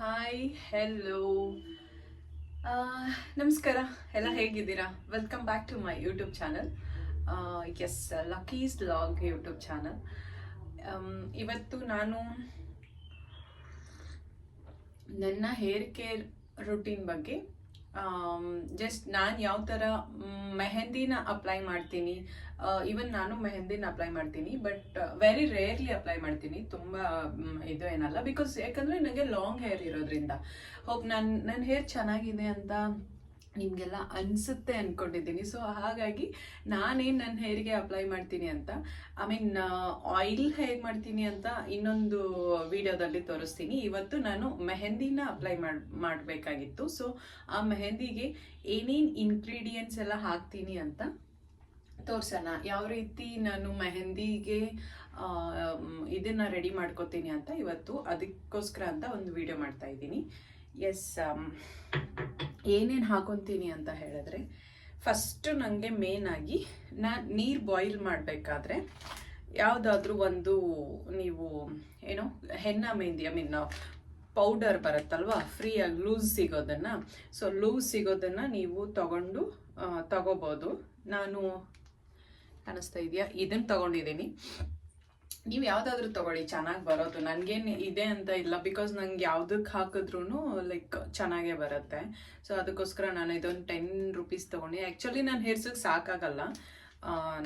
Hi hello ನಮಸ್ಕಾರ ಎಲ್ಲ ಹೇಗಿದ್ದೀರಾ. Welcome back to my YouTube channel. Yes, Lucky's vlog YouTube channel. ಇವತ್ತು ನಾನು ನನ್ನ ಹೇರ್ ಕೇರ್ ರುಟೀನ್ ಬಗ್ಗೆ ಜಸ್ಟ್ ನಾನು ಯಾವ ಥರ ಮೆಹಂದಿನ ಅಪ್ಲೈ ಮಾಡ್ತೀನಿ. ಈವನ್ ನಾನು ಮೆಹಂದಿನ ಅಪ್ಲೈ ಮಾಡ್ತೀನಿ, ಬಟ್ ವೆರಿ ರೇರ್ಲಿ ಅಪ್ಲೈ ಮಾಡ್ತೀನಿ. ತುಂಬ ಇದು ಏನಲ್ಲ, ಬಿಕಾಸ್ ಯಾಕಂದರೆ ನನಗೆ ಲಾಂಗ್ ಹೇರ್ ಇರೋದ್ರಿಂದ ಹೋಪ್ ನನ್ನ ಹೇರ್ ಚೆನ್ನಾಗಿದೆ ಅಂತ ನಿಮಗೆಲ್ಲ ಅನಿಸುತ್ತೆ ಅಂದ್ಕೊಂಡಿದ್ದೀನಿ. ಸೊ ಹಾಗಾಗಿ ನಾನೇನು ನನ್ನ ಹೇರಿಗೆ ಅಪ್ಲೈ ಮಾಡ್ತೀನಿ ಅಂತ, ಐ ಮೀನ್ ಆಯಿಲ್ ಹೇಗೆ ಮಾಡ್ತೀನಿ ಅಂತ ಇನ್ನೊಂದು ವಿಡಿಯೋದಲ್ಲಿ ತೋರಿಸ್ತೀನಿ. ಇವತ್ತು ನಾನು ಮೆಹಂದಿನ ಅಪ್ಲೈ ಮಾಡಬೇಕಾಗಿತ್ತು. ಸೊ ಆ ಮೆಹಂದಿಗೆ ಏನೇನು ಇಂಗ್ರೀಡಿಯೆಂಟ್ಸ್ ಎಲ್ಲ ಹಾಕ್ತೀನಿ ಅಂತ ತೋರ್ಸೋಣ. ಯಾವ ರೀತಿ ನಾನು ಮೆಹಂದಿಗೆ ಇದನ್ನು ರೆಡಿ ಮಾಡ್ಕೋತೀನಿ ಅಂತ ಇವತ್ತು ಅದಕ್ಕೋಸ್ಕರ ಅಂತ ಒಂದು ವಿಡಿಯೋ ಮಾಡ್ತಾ ಇದ್ದೀನಿ. ಎಸ್, ಏನೇನು ಹಾಕೊತೀನಿ ಅಂತ ಹೇಳಿದ್ರೆ, ಫಸ್ಟು ನನಗೆ ಮೇನಾಗಿ ನಾನು ನೀರು ಬಾಯ್ಲ್ ಮಾಡಬೇಕಾದ್ರೆ ಯಾವುದಾದ್ರೂ ಒಂದು ನೀವು ಏನೋ ಹೆನ್ನ ಮೆಹಂದಿ, ಐ ಮೀನ್ ಪೌಡರ್ ಬರುತ್ತಲ್ವ, ಫ್ರೀಯಾಗಿ ಲೂಸ್ ಸಿಗೋದನ್ನು. ಸೊ ಲೂಸ್ ಸಿಗೋದನ್ನು ನೀವು ತಗೋಬೋದು. ನಾನು ಕಾಣಿಸ್ತಾ ಇದೆಯಾ, ಇದನ್ನು ತಗೊಂಡಿದ್ದೀನಿ. ನೀವು ಯಾವುದಾದ್ರೂ ತೊಗೊಳ್ಳಿ, ಚೆನ್ನಾಗಿ ಬರೋದು. ನನಗೇನು ಇದೆ ಅಂತ ಇಲ್ಲ, ಬಿಕಾಸ್ ನಂಗೆ ಯಾವುದಕ್ಕೆ ಹಾಕಿದ್ರೂ ಲೈಕ್ ಚೆನ್ನಾಗೇ ಬರುತ್ತೆ. ಸೊ ಅದಕ್ಕೋಸ್ಕರ ನಾನು ಇದೊಂದು 10 ರೂಪೀಸ್ ತೊಗೊಂಡು, ಆ್ಯಕ್ಚುಲಿ ನಾನು ಹೇರ್ಸಕ್ಕೆ ಸಾಕಾಗಲ್ಲ,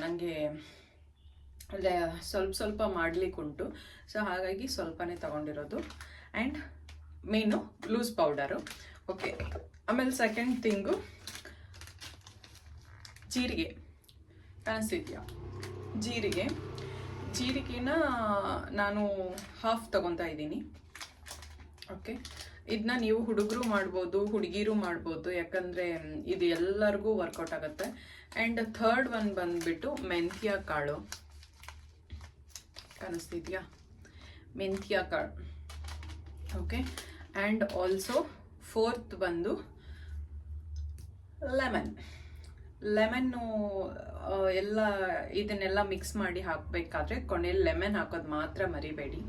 ನನಗೆ ಸ್ವಲ್ಪ ಮಾಡಲಿಕ್ಕೆ ಉಂಟು. ಸೊ ಹಾಗಾಗಿ ಸ್ವಲ್ಪನೇ ತೊಗೊಂಡಿರೋದು. And main loose powder. Okay, ಆಮೇಲೆ ಸೆಕೆಂಡ್ ಥಿಂಗು ಜೀರಿಗೆ. ಕಾಣಿಸ್ತಿದ್ಯಾ? ಜೀರಿಗೆನ ನಾನು ಹಾಫ್ ತೊಗೊತಾ ಇದ್ದೀನಿ. ಓಕೆ, ಇದನ್ನ ನೀವು ಹುಡುಗರು ಮಾಡ್ಬೋದು, ಹುಡುಗಿರು ಮಾಡ್ಬೋದು, ಯಾಕಂದರೆ ಇದು ಎಲ್ಲರಿಗೂ ವರ್ಕೌಟ್ ಆಗುತ್ತೆ. ಆ್ಯಂಡ್ ಥರ್ಡ್ ಒನ್ ಬಂದುಬಿಟ್ಟು ಮೆಂತ್ಯ ಕಾಳು. ಕಾಣಿಸ್ತಿದ್ಯಾ? ಮೆಂತ್ಯ ಕಾಳು. ಓಕೆ, ಆ್ಯಂಡ್ ಆಲ್ಸೋ ಫೋರ್ತ್ ಬಂದು ಲೆಮನ್ನು ಎಲ್ಲ ಇದನ್ನೆಲ್ಲ ಮಿಕ್ಸ್ ಮಾಡಿ ಹಾಕಬೇಕಾದ್ರೆ ಕೊನೆಯಲ್ಲಿ ಲೆಮನ್ ಹಾಕೋದು ಮಾತ್ರ ಮರಿಬೇಡಿ,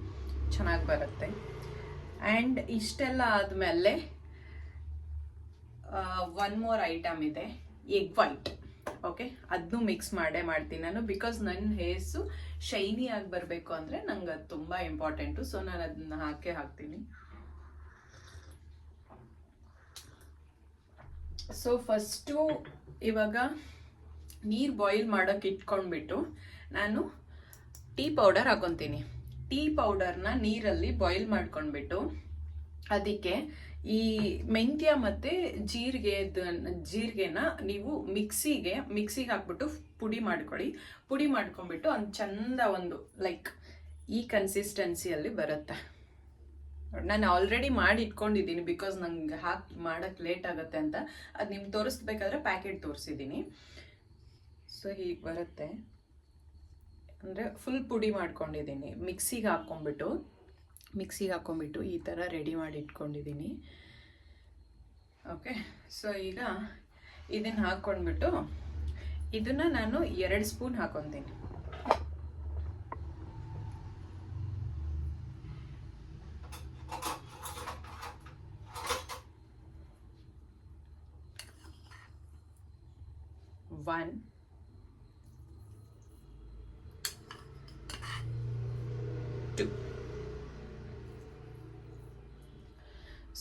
ಚೆನ್ನಾಗಿ ಬರುತ್ತೆ. ಆ್ಯಂಡ್ ಇಷ್ಟೆಲ್ಲ ಆದಮೇಲೆ ಒನ್ ಮೋರ್ ಐಟಮ್ ಇದೆ, ಎಗ್ ವೈಟ್. ಓಕೆ, ಅದನ್ನೂ ಮಿಕ್ಸ್ ಮಾಡ್ತೀನಿ ನಾನು, ಬಿಕಾಸ್ ನನ್ನ ಹೇರ್ಸು ಶೈನಿ ಆಗಿ ಬರಬೇಕು ಅಂದರೆ ನಂಗೆ ಅದು ತುಂಬ ಇಂಪಾರ್ಟೆಂಟು. ಸೊ ನಾನು ಅದನ್ನ ಹಾಕ್ತೀನಿ. ಸೊ ಫಸ್ಟು ಇವಾಗ ನೀರು ಬಾಯ್ಲ್ ಮಾಡೋಕ್ಕೆ ಇಟ್ಕೊಂಡ್ಬಿಟ್ಟು ನಾನು ಟೀ ಪೌಡರ್ ಹಾಕೊತೀನಿ. ಟೀ ಪೌಡರ್ನ ನೀರಲ್ಲಿ ಬಾಯ್ಲ್ ಮಾಡ್ಕೊಂಡ್ಬಿಟ್ಟು ಅದಕ್ಕೆ ಈ ಮೆಂತ್ಯ ಮತ್ತು ಜೀರಿಗೆನ ನೀವು ಮಿಕ್ಸಿಗೆ ಹಾಕ್ಬಿಟ್ಟು ಪುಡಿ ಮಾಡ್ಕೊಂಡ್ಬಿಟ್ಟು ಒಂದು ಚಂದ ಒಂದು ಲೈಕ್ ಈ ಕನ್ಸಿಸ್ಟೆನ್ಸಿಯಲ್ಲಿ ಬರುತ್ತೆ. ನಾನು ಆಲ್ರೆಡಿ ಮಾಡಿ ಇಟ್ಕೊಂಡಿದ್ದೀನಿ, ಬಿಕಾಸ್ ನಂಗೆ ಮಾಡೋಕ್ಕೆ ಲೇಟ್ ಆಗುತ್ತೆ ಅಂತ. ಅದು ನಿಮ್ಗೆ ತೋರಿಸ್ಬೇಕಾದ್ರೆ ಪ್ಯಾಕೆಟ್ ತೋರಿಸಿದ್ದೀನಿ. ಸೊ ಹೀಗೆ ಬರುತ್ತೆ, ಅಂದರೆ ಫುಲ್ ಪುಡಿ ಮಾಡ್ಕೊಂಡಿದ್ದೀನಿ. ಮಿಕ್ಸಿಗೆ ಹಾಕ್ಕೊಂಬಿಟ್ಟು ಈ ಥರ ರೆಡಿ ಮಾಡಿ ಇಟ್ಕೊಂಡಿದ್ದೀನಿ. ಓಕೆ, ಸೊ ಈಗ ಇದನ್ನು ಹಾಕ್ಕೊಂಡ್ಬಿಟ್ಟು ಇದನ್ನು ನಾನು 2 ಸ್ಪೂನ್ ಹಾಕ್ಕೊತೀನಿ. One, two.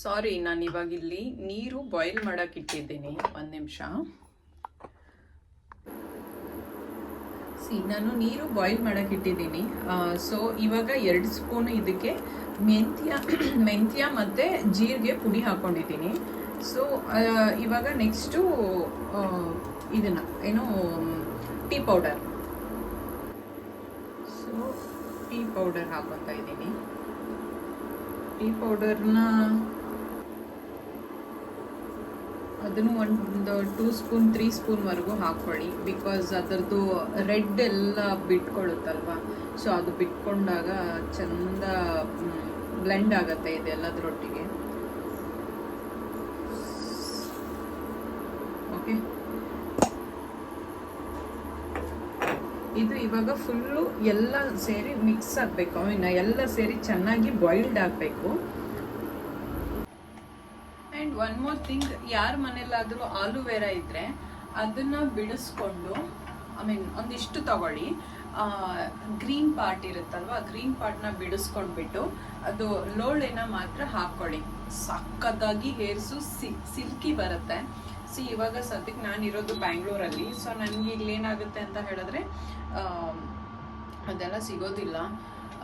ಸಾರಿ, ನಾನು ಇವಾಗ ಇಲ್ಲಿ ನೀರು ಬಾಯ್ಲ್ ಮಾಡೋಕೆ ಇಟ್ಟಿದ್ದೀನಿ. 1 ನಿಮಿಷ. ನಾನು ನೀರು ಬಾಯ್ಲ್ ಮಾಡೋಕೆ ಇಟ್ಟಿದ್ದೀನಿ. ಸೊ ಇವಾಗ 2 ಸ್ಪೂನ್ ಇದಕ್ಕೆ ಮೆಂತ್ಯ ಮತ್ತು ಜೀರಿಗೆ ಪುಡಿ ಹಾಕ್ಕೊಂಡಿದ್ದೀನಿ. ಸೊ ಇವಾಗ ನೆಕ್ಸ್ಟು ಇದನ್ನು ಏನು tea powder. So tea powder ಹಾಕೋತಾ ಇದ್ದೀನಿ. ಟೀ ಪೌಡರ್ನ ಅದನ್ನು ಒಂದು 2 ಸ್ಪೂನ್ 3 ಸ್ಪೂನ್ವರೆಗೂ ಹಾಕ್ಕೊಳ್ಳಿ, ಬಿಕಾಸ್ ಅದರದ್ದು ರೆಡ್ ಎಲ್ಲ ಬಿಟ್ಕೊಳ್ಳುತ್ತಲ್ವ. ಸೊ ಅದು ಬಿಟ್ಕೊಂಡಾಗ ಚಂದ ಬ್ಲೆಂಡ್ ಆಗುತ್ತೆ ಇದೆಲ್ಲದರೊಟ್ಟಿಗೆ. ಓಕೆ, ಇದು ಇವಾಗ ಫುಲ್ಲು ಎಲ್ಲ ಸೇರಿ ಮಿಕ್ಸ್ ಆಗಬೇಕು. ಐ ಮೀನ್ ಎಲ್ಲ ಸೇರಿ ಚೆನ್ನಾಗಿ ಬಾಯ್ಲ್ಡ್ ಆಗಬೇಕು. ಆ್ಯಂಡ್ ಒನ್ ಮೋರ್ ಥಿಂಗ್, ಯಾರ ಮನೇಲಾದರೂ ಆಲೂವೆರಾ ಇದ್ದರೆ ಅದನ್ನು ಬಿಡಿಸ್ಕೊಂಡು ಒಂದಿಷ್ಟು ತಗೊಳ್ಳಿ. ಗ್ರೀನ್ ಪಾರ್ಟ್ ಇರುತ್ತಲ್ವ, ಗ್ರೀನ್ ಪಾರ್ಟ್ನ ಬಿಡಿಸ್ಕೊಂಡ್ಬಿಟ್ಟು ಅದು ಲೋಳೆನ ಮಾತ್ರ ಹಾಕ್ಕೊಳ್ಳಿ. ಸಕ್ಕತ್ತಾಗಿ ಹೇರ್ಸು ಸಿಲ್ಕಿ ಬರುತ್ತೆ. ಇವಾಗ ಸದ್ಯಕ್ಕೆ ನಾನಿರೋದು ಬ್ಯಾಂಗ್ಳೂರಲ್ಲಿ. ಸೊ ನನಗೆ ಇಲ್ಲೇನಾಗುತ್ತೆ ಅಂತ ಹೇಳಿದ್ರೆ ಅದೆಲ್ಲ ಸಿಗೋದಿಲ್ಲ.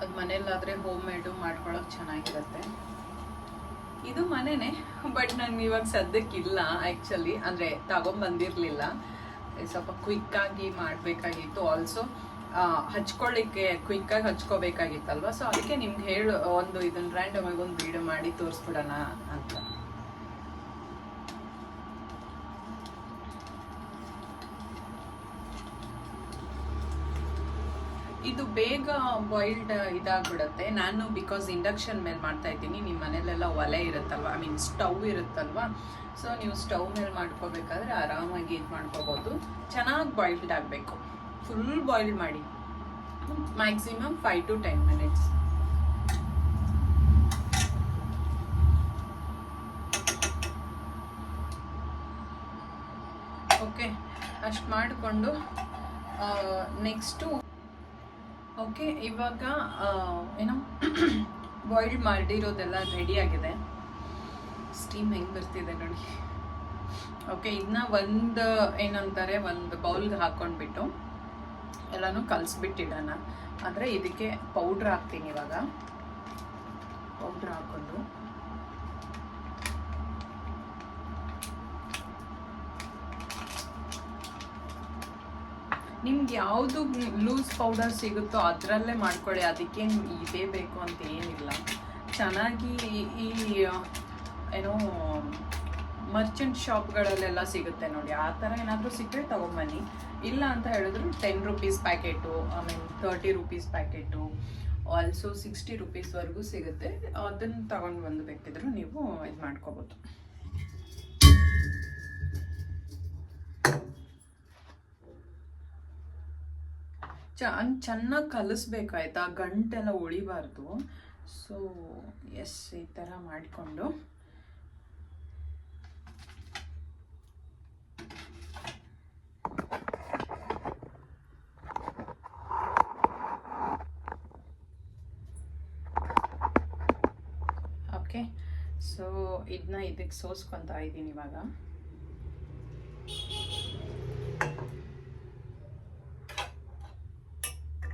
ಅದು ಮನೇಲಾದರೆ ಹೋಮ್ ಮೇಡು ಮಾಡ್ಕೊಳ್ಳೋಕೆ ಚೆನ್ನಾಗಿರುತ್ತೆ. ಇದು ಮನೆಯೇ, ಬಟ್ ನಾನು ಇವಾಗ ಸದ್ಯಕ್ಕಿಲ್ಲ ಆ್ಯಕ್ಚುಲಿ. ಅಂದರೆ ತಗೊಂಬಂದಿರಲಿಲ್ಲ, ಸ್ವಲ್ಪ ಕ್ವಿಕ್ಕಾಗಿ ಮಾಡಬೇಕಾಗಿತ್ತು. ಆಲ್ಸೋ ಹಚ್ಕೊಳ್ಳಿಕ್ಕೆ ಕ್ವಿಕ್ಕಾಗಿ ಹಚ್ಕೋಬೇಕಾಗಿತ್ತಲ್ವ. ಸೊ ಅದಕ್ಕೆ ನಿಮ್ಗೆ ಇದನ್ನು ರ್ಯಾಂಡಮ್ ಆಗಿ ಒಂದು ವಿಡಿಯೋ ಮಾಡಿ ತೋರಿಸ್ಬಿಡೋಣ ಅಂತ. ಇದು ಬೇಗ ಬಾಯ್ಲ್ಡ್ ಇದಾಗ್ಬಿಡುತ್ತೆ. ನಾನು ಬಿಕಾಸ್ ಇಂಡಕ್ಷನ್ ಮೇಲೆ ಮಾಡ್ತಾ ಇದ್ದೀನಿ. ನಿಮ್ಮ ಮನೇಲೆಲ್ಲ ಒಲೆ ಇರುತ್ತಲ್ವ, ಸ್ಟವ್ ಇರುತ್ತಲ್ವ. ಸೊ ನೀವು ಸ್ಟವ್ ಮೇಲೆ ಮಾಡ್ಕೋಬೇಕಾದ್ರೆ ಆರಾಮಾಗಿ ಇದು ಮಾಡ್ಕೋಬೋದು. ಚೆನ್ನಾಗಿ ಬಾಯ್ಲ್ಡ್ ಆಗಬೇಕು, ಫುಲ್ ಬಾಯ್ಲ್ಡ್ ಮಾಡಿ, ಮ್ಯಾಕ್ಸಿಮಮ್ 5 to 10 minutes. ಓಕೆ, ಅಷ್ಟು ಮಾಡಿಕೊಂಡು ನೆಕ್ಸ್ಟು ಓಕೆ, ಇವಾಗ ಬಾಯ್ಲ್ಡ್ ಮಾಡಿರೋದೆಲ್ಲ ರೆಡಿಯಾಗಿದೆ. ಸ್ಟೀಮ್ ಹೆಂಗೆ ಬರ್ತಿದೆ ನೋಡಿ. ಓಕೆ, ಇದನ್ನ ಒಂದು ಬೌಲ್ಗೆ ಹಾಕ್ಕೊಂಡ್ಬಿಟ್ಟು ಎಲ್ಲನೂ ಕಲಿಸ್ಬಿಟ್ಟಿಡೋಣ. ಅಂದರೆ ಇದಕ್ಕೆ ಪೌಡ್ರ್ ಹಾಕ್ತೀನಿ. ಇವಾಗ ಪೌಡ್ರ್ ಹಾಕ್ಕೊಂಡು ನಿಮ್ಗೆ ಯಾವುದು ಲೂಸ್ ಪೌಡರ್ ಸಿಗುತ್ತೋ ಅದರಲ್ಲೇ ಮಾಡ್ಕೊಳ್ಳಿ. ಅದಕ್ಕೇನು ಇದೇ ಬೇಕು ಅಂತ ಏನಿಲ್ಲ. ಚೆನ್ನಾಗಿ ಈ ಮರ್ಚೆಂಟ್ ಶಾಪ್ಗಳಲ್ಲೆಲ್ಲ ಸಿಗುತ್ತೆ ನೋಡಿ, ಆ ಥರ ಏನಾದರೂ ಸಿಕ್ಕರೆ ತೊಗೊಂಬನ್ನಿ. ಇಲ್ಲ ಅಂತ ಹೇಳಿದ್ರು 10 rupees packet, 30 rupees packet, also 60 rupeesವರೆಗೂ ಸಿಗುತ್ತೆ. ಅದನ್ನು ತಗೊಂಡು ಬಂದು ಬೇಕಿದ್ರು ನೀವು ಇದು ಮಾಡ್ಕೋಬೋದು. ಚೆನ್ನಾಗಿ ಕಲಿಸ್ಬೇಕು ಆಯಿತಾ, ಗಂಟೆಲ್ಲ ಉಳಿಬಾರ್ದು. ಸೊ ಎಸ್, ಈ ಥರ ಮಾಡಿಕೊಂಡು ಓಕೆ. ಸೊ ಇದಕ್ಕೆ ಸೋಸ್ಕೊತಾ ಇದ್ದೀನಿ ಇವಾಗ.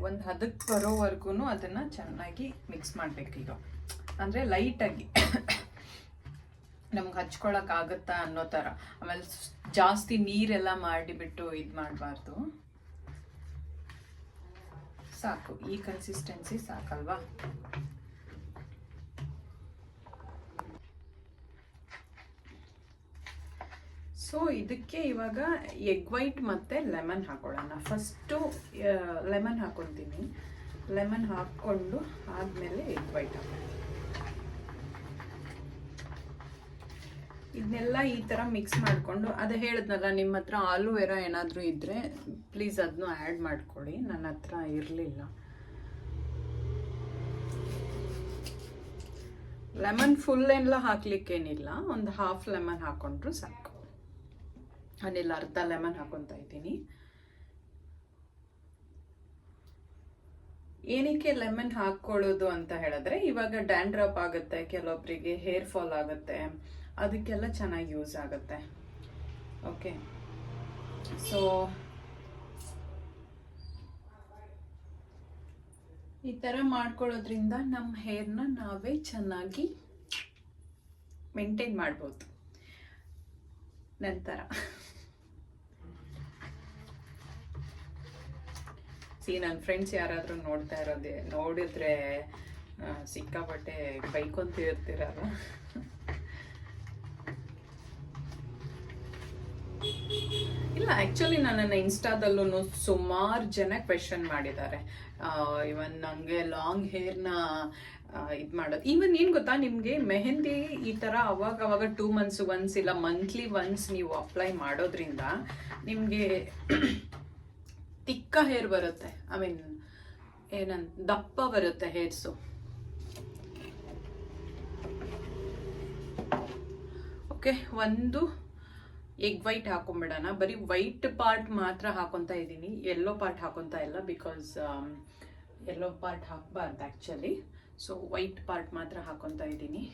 ಒಂದು ಹದಕ್ಕೆ ಬರೋವರೆಗೂ ಅದನ್ನು ಚೆನ್ನಾಗಿ ಮಿಕ್ಸ್ ಮಾಡಬೇಕು. ಈಗ ಅಂದರೆ ಲೈಟಾಗಿ ನಮ್ಗೆ ಹಚ್ಕೊಳಕ್ಕಾಗತ್ತಾ ಅನ್ನೋ ಥರ. ಆಮೇಲೆ ಜಾಸ್ತಿ ನೀರೆಲ್ಲ ಮಾಡಿಬಿಟ್ಟು ಇದು ಮಾಡಬಾರ್ದು. ಸಾಕು, ಈ ಕನ್ಸಿಸ್ಟೆನ್ಸಿ ಸಾಕಲ್ವಾ. ಸೊ ಇದಕ್ಕೆ ಇವಾಗ ಎಗ್ ವೈಟ್ ಮತ್ತು ಲೆಮನ್ ಹಾಕೊಳ್ಳೋಣ. ಫಸ್ಟು ಲೆಮನ್ ಹಾಕ್ಕೊತೀನಿ. ಲೆಮನ್ ಹಾಕ್ಕೊಂಡು ಆದಮೇಲೆ ಎಗ್ ವೈಟ್ ಹಾಕೋಣ. ಇದನ್ನೆಲ್ಲ ಈ ಥರ ಮಿಕ್ಸ್ ಮಾಡಿಕೊಂಡು, ಅದು ಹೇಳಿದ್ನಲ್ಲ, ನಿಮ್ಮ ಹತ್ರ ಆಲೂವೆರಾ ಏನಾದರೂ ಇದ್ದರೆ ಪ್ಲೀಸ್ ಅದನ್ನು ಆ್ಯಡ್ ಮಾಡ್ಕೊಳ್ಳಿ. ನನ್ನ ಹತ್ರ ಇರಲಿಲ್ಲ. ಲೆಮನ್ ಫುಲ್ ಎಲ್ಲ ಹಾಕ್ಲಿಕ್ಕೇನಿಲ್ಲ, ಒಂದು ಹಾಫ್ ಲೆಮನ್ ಹಾಕ್ಕೊಂಡ್ರು ಸಾಕು. ನಾನಿಲ್ಲ ಅರ್ಧ ಲೆಮನ್ ಹಾಕೊತಾ ಇದ್ದೀನಿ. ಏನಕ್ಕೆ ಲೆಮನ್ ಹಾಕ್ಕೊಳ್ಳೋದು ಅಂತ ಹೇಳಿದ್ರೆ, ಇವಾಗ ಡ್ಯಾಂಡ್ರಫ್ ಆಗುತ್ತೆ, ಕೆಲವೊಬ್ಬರಿಗೆ ಹೇರ್ ಫಾಲ್ ಆಗುತ್ತೆ, ಅದಕ್ಕೆಲ್ಲ ಚೆನ್ನಾಗಿ ಯೂಸ್ ಆಗುತ್ತೆ. ಓಕೆ, ಸೊ ಈ ಥರ ಮಾಡ್ಕೊಳ್ಳೋದ್ರಿಂದ ನಮ್ಮ ಹೇರ್ನ ನಾವೇ ಚೆನ್ನಾಗಿ ಮೇಂಟೈನ್ ಮಾಡ್ಬೋದು. ನಂತರ ನನ್ನ ಫ್ರೆಂಡ್ಸ್ ಯಾರಾದರೂ ನೋಡಿದ್ರೆ ಸಿಕ್ಕಾಪಟ್ಟೆ ಬೈಕೊಂತಿರ್ತೀರಲ್ಲ. ಇಲ್ಲ, ಆ್ಯಕ್ಚುಲಿ ನನ್ನನ್ನು ಇನ್ಸ್ಟಾದಲ್ಲೂ ಸುಮಾರು ಜನ ಕ್ವೆಶನ್ ಮಾಡಿದ್ದಾರೆ. ಇವನ್ ನನಗೆ ಲಾಂಗ್ ಹೇರ್ನ ಇದು ಮಾಡೋದು. ಈವನ್ ಏನು ಗೊತ್ತಾ, ನಿಮಗೆ ಮೆಹಂದಿ ಈ ಥರ ಅವಾಗ 2 months ಒನ್ಸ್ ಇಲ್ಲ ಮಂತ್ಲಿ ಒನ್ಸ್ ನೀವು ಅಪ್ಲೈ ಮಾಡೋದ್ರಿಂದ ನಿಮಗೆ ತಿಕ್ಕ ಹೇರ್ ಬರುತ್ತೆ. ದಪ್ಪ ಬರುತ್ತೆ ಹೇರ್ಸು. ಓಕೆ, ಒಂದು ಎಗ್ ವೈಟ್ ಹಾಕೊಂಡ್ಬಿಡೋಣ. ಬರೀ ವೈಟ್ ಪಾರ್ಟ್ ಮಾತ್ರ ಹಾಕೊತಾ ಇದ್ದೀನಿ, ಯೆಲ್ಲೋ ಪಾರ್ಟ್ ಹಾಕೊತಾ ಇಲ್ಲ, ಬಿಕಾಸ್ ಯೆಲ್ಲೋ ಪಾರ್ಟ್ ಹಾಕಬಾರ್ದು ಆ್ಯಕ್ಚುಲಿ. ಸೊ ವೈಟ್ ಪಾರ್ಟ್ ಮಾತ್ರ ಹಾಕೊತಾ ಇದ್ದೀನಿ.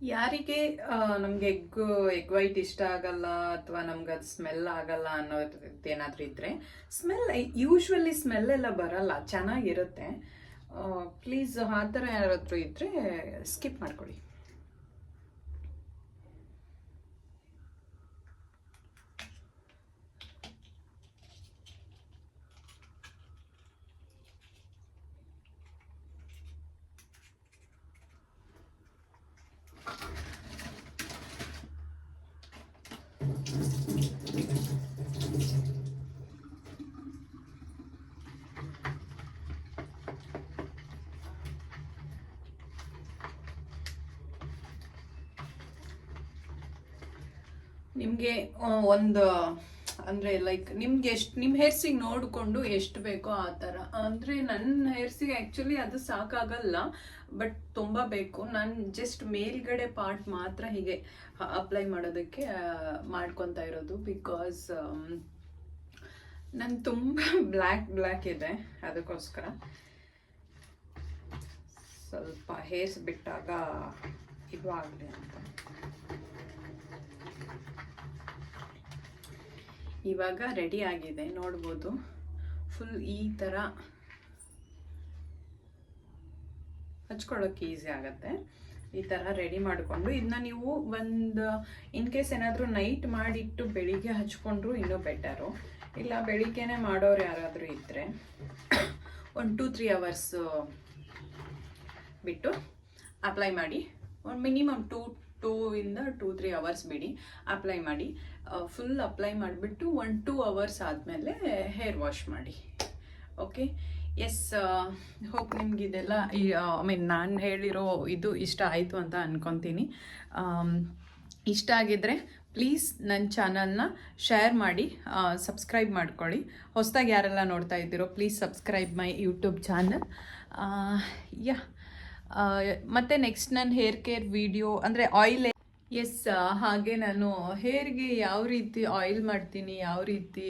ಯಾರಿಗೆ ನಮ್ಗೆ ಎಗ್ ವೈಟ್ ಇಷ್ಟ ಆಗಲ್ಲ ಅಥವಾ ನಮ್ಗೆ ಅದು ಸ್ಮೆಲ್ ಆಗಲ್ಲ ಅನ್ನೋದು ಏನಾದರೂ ಇದ್ರೆ, ಯೂಶ್ವಲಿ ಸ್ಮೆಲ್ ಎಲ್ಲ ಬರಲ್ಲ, ಚೆನ್ನಾಗಿರುತ್ತೆ. ಪ್ಲೀಸ್ ಆ ಥರ ಯಾರಾದರೂ ಇದ್ರೆ ಸ್ಕಿಪ್ ಮಾಡ್ಕೊಳ್ಳಿ. ನಿಮಗೆ ಒಂದು ಅಂದರೆ ಲೈಕ್ ನಿಮ್ಗೆ ನಿಮ್ಮ ಹೇರ್ಸಿಗೆ ನೋಡಿಕೊಂಡು ಎಷ್ಟು ಬೇಕೋ ಆ ಥರ. ಅಂದರೆ ನನ್ನ ಹೇರ್ಸಿಗೆ ಆ್ಯಕ್ಚುಲಿ ಅದು ಸಾಕಾಗಲ್ಲ, ಬಟ್ ತುಂಬ ಬೇಕು. ನಾನು ಜಸ್ಟ್ ಮೇಲ್ಗಡೆ ಪಾರ್ಟ್ ಮಾತ್ರ ಹೀಗೆ ಅಪ್ಲೈ ಮಾಡೋದಕ್ಕೆ ಮಾಡ್ಕೊತಾ ಇರೋದು, ಬಿಕಾಸ್ ನಾನು ತುಂಬ ಬ್ಲ್ಯಾಕ್ ಇದೆ, ಅದಕ್ಕೋಸ್ಕರ ಸ್ವಲ್ಪ ಹೇರ್ಸ್ ಬಿಟ್ಟಾಗ ಇದು ಆಗಲಿ ಅಂತ. ಇವಾಗ ರೆಡಿ ಆಗಿದೆ, ನೋಡ್ಬೋದು. ಫುಲ್ ಈ ಥರ ಹಚ್ಕೊಳ್ಳೋಕೆ ಈಸಿ ಆಗುತ್ತೆ. ಈ ಥರ ರೆಡಿ ಮಾಡಿಕೊಂಡು ಇದನ್ನ ನೀವು ಒಂದು ಇನ್ ಕೇಸ್ ಏನಾದರೂ ನೈಟ್ ಮಾಡಿಟ್ಟು ಬೆಳಿಗ್ಗೆ ಹಚ್ಕೊಂಡ್ರು ಇನ್ನೂ ಬೆಟರು. ಇಲ್ಲ ಬೆಳಿಗ್ಗೆನೇ ಮಾಡೋರು ಯಾರಾದರೂ ಇದ್ದರೆ ಒಂದು 2-3 hours ಬಿಟ್ಟು ಅಪ್ಲೈ ಮಾಡಿ. ಒಂದು ಮಿನಿಮಮ್ 2 ಇಂದ 2-3 hours ಬಿಡಿ, ಅಪ್ಲೈ ಮಾಡಿ. ಫುಲ್ ಅಪ್ಲೈ ಮಾಡಿಬಿಟ್ಟು 1-2 hours ಆದಮೇಲೆ ಹೇರ್ ವಾಶ್ ಮಾಡಿ. ಓಕೆ, ಎಸ್, ಹೋಪ್ ನಿಮ್ಗೆ ಇದೆಲ್ಲ ನಾನು ಹೇಳಿರೋ ಇದು ಇಷ್ಟ ಆಯಿತು ಅಂತ ಅಂದ್ಕೊತೀನಿ. ಇಷ್ಟ ಆಗಿದ್ದರೆ ಪ್ಲೀಸ್ ನನ್ನ ಚಾನಲ್ನ ಶೇರ್ ಮಾಡಿ, ಸಬ್ಸ್ಕ್ರೈಬ್ ಮಾಡ್ಕೊಳ್ಳಿ. ಹೊಸದಾಗಿ ಯಾರೆಲ್ಲ ನೋಡ್ತಾ ಇದ್ದೀರೋ please subscribe my YouTube channel. ಮತ್ತು ನೆಕ್ಸ್ಟ್ ನನ್ನ ಹೇರ್ ಕೇರ್ ವಿಡಿಯೋ ಅಂದರೆ ಆಯಿಲ್, ಎಸ್, ಹಾಗೆ ನಾನು ಹೇರ್ಗೆ ಯಾವ ರೀತಿ ಆಯಿಲ್ ಮಾಡ್ತೀನಿ, ಯಾವ ರೀತಿ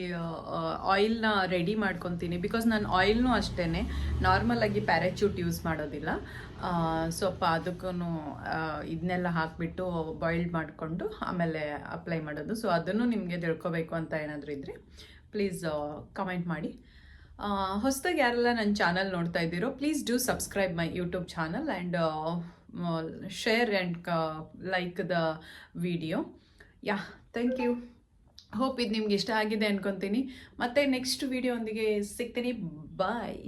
ಆಯಿಲ್ನ ರೆಡಿ ಮಾಡ್ಕೊತೀನಿ, ಬಿಕಾಸ್ ನಾನು ಆಯಿಲ್ನೂ ಅಷ್ಟೇ ನಾರ್ಮಲಾಗಿ ಪ್ಯಾರಾಚೂಟ್ ಯೂಸ್ ಮಾಡೋದಿಲ್ಲ. ಸ್ವಲ್ಪ ಅದಕ್ಕೂ ಇದನ್ನೆಲ್ಲ ಹಾಕಿಬಿಟ್ಟು ಬಾಯ್ಲ್ಡ್ ಮಾಡಿಕೊಂಡು ಆಮೇಲೆ ಅಪ್ಲೈ ಮಾಡೋದು. ಸೊ ಅದನ್ನು ನಿಮಗೆ ತಿಳ್ಕೊಬೇಕು ಅಂತ ಏನಾದರೂ ಇದ್ದರೆ ಪ್ಲೀಸ್ ಕಮೆಂಟ್ ಮಾಡಿ. ಹೊಸದಾಗಿ ಯಾರೆಲ್ಲ ನನ್ನ ಚಾನಲ್ ನೋಡ್ತಾ ಇದ್ದೀರೋ please do subscribe my YouTube channel and share and like the video. Yeah, thank you. Hope ಇದು ನಿಮ್ಗೆ ಇಷ್ಟ ಆಗಿದೆ ಅನ್ಕೊತೀನಿ. ಮತ್ತೆ ನೆಕ್ಸ್ಟ್ ವಿಡಿಯೋ ಒಂದಿಗೆ ಸಿಗ್ತೀನಿ. ಬಾಯ್.